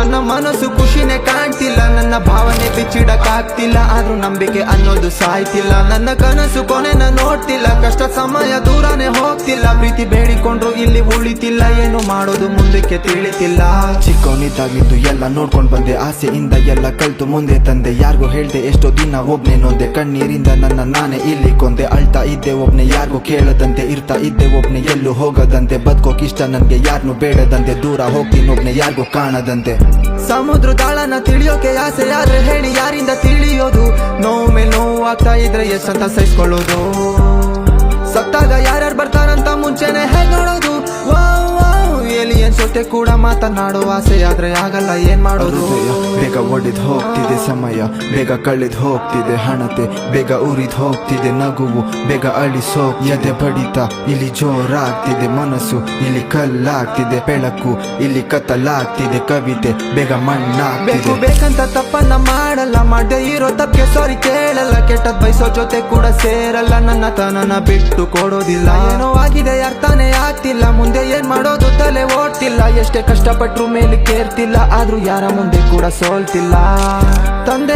ನನ್ನ ಮನಸ್ಸು ಖುಷಿನೇ ಕಾಣ್ತಿಲ್ಲ, ನನ್ನ ಭಾವನೆ ಬಿಚ್ಚಿಡಕ್ಕಾಗ್ತಿಲ್ಲ. ಆದ್ರೂ ನಂಬಿಕೆ ಅನ್ನೋದು ಸಾಯ್ತಿಲ್ಲ, ನನ್ನ ಕನಸು ಕೊನೆನ ನೋಡ್ತಿಲ್ಲ. ಕಷ್ಟ ಸಮಯ ದೂರನೇ ಹೋಗ್ತಿಲ್ಲ, ಪ್ರೀತಿ ಬೇಡಿಕೊಂಡ್ರು ಇಲ್ಲಿ ಉಳಿತಿಲ್ಲ. ಏನು ಮಾಡೋದು ಮುಂದಕ್ಕೆ ತಿಳಿತಿಲ್ಲ. ಚಿಕ್ಕವನಿದ್ದಾಗಿದ್ದು ಎಲ್ಲ ನೋಡ್ಕೊಂಡ್ ಬಂದೆ, ಆಸೆಯಿಂದ ಎಲ್ಲ ಕಲ್ತು ಮುಂದೆ ತಂದೆ. ಯಾರಿಗೂ ಹೇಳ್ದೆ ಎಷ್ಟೋ ದಿನ ಒಬ್ನೇ ನೊಂದೆ, ಕಣ್ಣೀರಿಂದ ನನ್ನ ನಾನೇ ಇಲ್ಲಿ ಕೊಂದೆ. ಅಳ್ತಾ ಇದ್ದೆ ಒಬ್ನೇ ಯಾರಿಗೂ ಕೇಳದಂತೆ, ಇರ್ತಾ ಇದ್ದೆ ಒಬ್ನೇ ಎಲ್ಲೂ ಹೋಗದಂತೆ. ಬದುಕೋಕಿಷ್ಟ ನನ್ಗೆ ಯಾರನ್ನು ಬೇಡದಂತೆ, ದೂರ ಹೋಗ್ತೀನಿ ಒಬ್ನೇ ಯಾರಿಗೂ ಕಾಣದಂತೆ. ಸಮುದ್ರ ತಾಳನ ತಿಳಿಯೋಕೆ ಆಸೆ ಆದ್ರೆ ಹೇಳಿ ಯಾರಿಂದ ತಿಳಿಯೋದು? ನೋವು ಮೇಲೆ ನೋವು ಆಗ್ತಾ ಇದ್ರೆ ಎಷ್ಟಂತ ಸಹಿಸ್ಕೊಳ್ಳೋದು? ಸತ್ತಾಗ ಯಾರ್ಯಾರು ಬರ್ತಾರಂತ ಮುಂಚೆನೆ ಹೇಗ್ ನೋಡೋದು? ಏಲಿಯನ್ ಜೊತೆ ಕೂಡ ಮಾತನಾಡುವ ಆಸೆ ಆದ್ರೆ ಆಗಲ್ಲ, ಏನ್ ಮಾಡೋದು? ಬೇಗ ಒಡೆದ್ ಹೋಗ್ತಿದೆ ಸಮಯ, ಬೇಗ ಕಳೆದ್ ಹೋಗ್ತಿದೆ ಹಣತೆ. ಬೇಗ ಉರಿದ್ ಹೋಗ್ತಿದೆ ನಗುವು, ಬೇಗ ಅಳಿಸೋ ಎದೆ ಬಡಿತ. ಇಲ್ಲಿ ಜೋರಾಗ್ತಿದೆ ಮನಸ್ಸು, ಇಲ್ಲಿ ಕಲ್ಲಾಗ್ತಿದೆ ಬೆಳಕು, ಇಲ್ಲಿ ಕತ್ತಲಾಗ್ತಿದೆ ಕವಿತೆ. ಬೇಗ ಮಣ್ಣಾಗ್ತಿದೆ. ಬೇಕಂತ ತಪ್ಪನ್ನ ಮಾಡಲ್ಲ, ಮಾಡದೆ ಇರೋ ತಪ್ಪಿಗೆ ಸಾರಿ ಕೇಳಲ್ಲ. ಕೆಟ್ಟದ್ ಬಯಸೋ ಜೊತೆ ಕೂಡ ಸೇರಲ್ಲ, ನನ್ನ ತನನ ಬಿಟ್ಟು ಕೊಡೋದಿಲ್ಲ. ಏನೋ ಆಗಿದೆ ಅರ್ಥನೇ ಆಗ್ತಿಲ್ಲ, ಮುಂದೆ ಏನ್ ಮಾಡೋದು ತಲೆ ಓಡ್ತಿಲ್ಲ. ಎಷ್ಟೇ ಕಷ್ಟಪಟ್ರು ಮೇಲೆ ಕೇರ್ತಿಲ್ಲ, ಆದ್ರೂ ಯಾರ ಮುಂದೆ ಕೂಡ ಸೋಲ್ತಿಲ್ಲ. ತಂದೆ